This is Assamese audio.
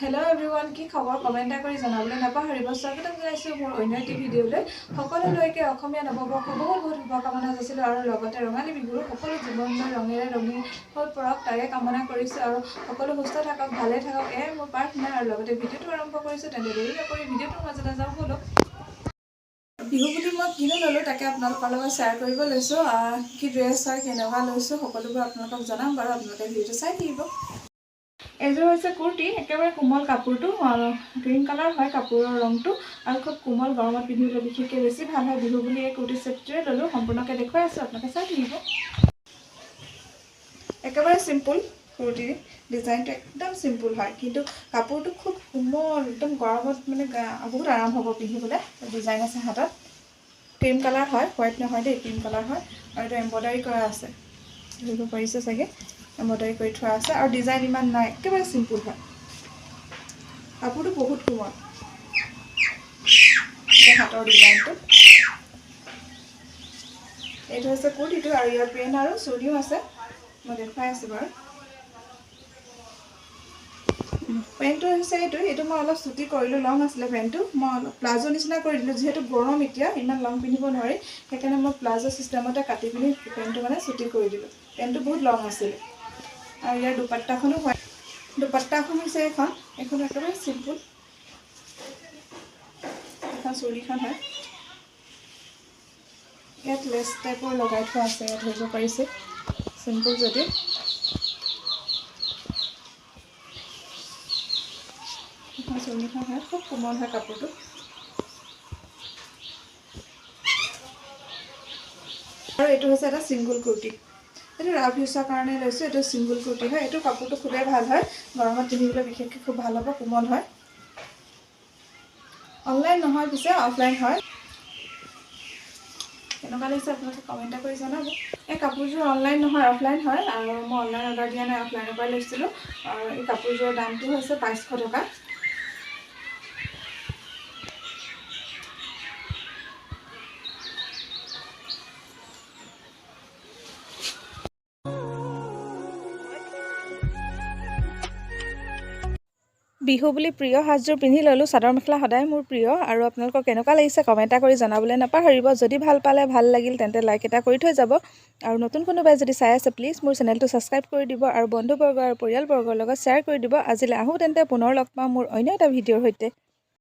हेलो एवरीवन की खबर कमेन्ट কৰি জনাবলৈ নাপাহৰিব স্বাগতম জনাইছো মোৰ অন্য এটি ভিডিঅ'লৈ সকলোলৈকে অসমীয়া নৱবৰ্ষ বহুত বহুত শুভকামনা যাচিলো আৰু লগতে ৰঙালী বিহুৰ সকলো জীৱনলৈ ৰঙেৰে ৰঙীন হৈ পৰক তাৰে কামনা কৰিছো আৰু সকলো সুস্থ থাকক ভালে থাকক এয়াই মোৰ প্ৰাৰ্থনা আৰু লগতে ভিডিঅ'টো আৰম্ভ কৰিছো তেনে দেৰি নকৰি ভিডিঅ'টোৰ মাজতে যাওঁ বলক বিহু বুলি মই কিনো ললো তাকে আপোনালোকৰ লগত শ্বেয়াৰ কৰিব লৈছো কি ড্ৰেছ হয় কেনেকুৱা লৈছো সকলোবোৰ আপোনালোকক জনাম বাৰু আপোনালোকে ভিডিঅ'টো চাই থাকিব এযোৰ হৈছে কুৰ্তি একেবাৰে কোমল কাপোৰটো গ্ৰীণ কালাৰ হয় কাপোৰৰ ৰংটো আৰু খুব কোমল গৰমত পিন্ধিবলৈ বিশেষকৈ বেছি ভাল হয় বিহু বুলি এই কুৰ্তি ছেটটোৱে ল'লোঁ সম্পূৰ্ণকৈ দেখুৱাই আছোঁ আপোনালোকে চাই থাকিব একেবাৰে চিম্পুল কুৰ্তি ডিজাইনটো একদম চিম্পুল হয় কিন্তু কাপোৰটো খুব কোমল একদম গৰমত মানে বহুত আৰাম হ'ব পিন্ধিবলৈ ডিজাইন আছে হাতত ক্ৰীম কালাৰ হয় হোৱাইট নহয় দেই ক্ৰীম কালাৰ হয় আৰু এইটো এম্ব্ৰইডাৰী কৰা আছে ধৰিব পাৰিছে চাগে এম্ব্ৰইডাৰী কৰি থোৱা আছে আৰু ডিজাইন ইমান নাই একেবাৰে চিম্পুল হয় কাপোৰটো বহুত কোমল হাতৰ ডিজাইনটো এইটো হৈছে কুৰ্তিটো আৰু ইয়াৰ পেন আৰু চুৰিও আছে মই দেখুৱাই আছোঁ বাৰু পেণ্টটো হৈছে এইটো মই অলপ চুটি কৰিলোঁ লং আছিলে পেণ্টটো মই অলপ প্লাজো নিচিনা কৰি দিলোঁ যিহেতু গৰম এতিয়া ইমান লং পিন্ধিব নোৱাৰি সেইকাৰণে মই প্লাজো চিষ্টেমতে কাটি পিনি পেণ্টটো মানে চুটি কৰি দিলোঁ পেণ্টটো বহুত লং আছিলে আৰু ইয়াৰ দুপাট্টাখনো হয় দুপাট্টাখন হৈছে এইখন একেবাৰে চিম্পুল এখন চুৰিখন হয় ইয়াত লেছ টাইপৰ লগাই থোৱা আছে ইয়াত ধৰিব পাৰিছে চিম্পুল যদি এখন চুৰিখন হয় খুব কোমল হয় কাপোৰটো আৰু এইটো হৈছে এটা ছিংগুল কুৰ্তি এইটো ৰাফ ইউজৰ কাৰণে লৈছোঁ এইটো ছিংগুল কুৰ্তি হয় এইটো কাপোৰটো খুবেই ভাল হয় গৰমত পিন্ধিবলৈ বিশেষকৈ খুব ভাল হ'ব কোমল হয় অনলাইন নহয় পিছে অফলাইন হয় কেনেকুৱা লাগিছে আপোনালোকে কমেণ্ট কৰি জনাব এই কাপোৰযোৰ অনলাইন নহয় অফলাইন হয় আৰু মই অনলাইন অৰ্ডাৰ দিয়া নাই অফলাইনৰ পৰাই লৈছিলোঁ আৰু এই কাপোৰযোৰৰ দামটো হৈছে 500 টকা বিহু বুলি প্ৰিয় সাজযোৰ পিন্ধি ল'লোঁ চাদৰ মেখেলা সদায় মোৰ প্ৰিয় আৰু আপোনালোকৰ কেনেকুৱা লাগিছে কমেণ্ট কৰি জনাবলৈ নাপাহৰিব যদি ভাল পালে ভাল লাগিল তেন্তে লাইক এটা কৰি থৈ যাব আৰু নতুন কোনোবাই যদি চাই আছে প্লিজ মোৰ চেনেলটো ছাবস্ক্ৰাইব কৰি দিব আৰু বন্ধুবৰ্গ আৰু পৰিয়ালবৰ্গৰ লগত শ্বেয়াৰ কৰি দিব আজিলৈ আহোঁ তেন্তে পুনৰ লগ পাম মোৰ অন্য এটা ভিডিঅ'ৰ সৈতে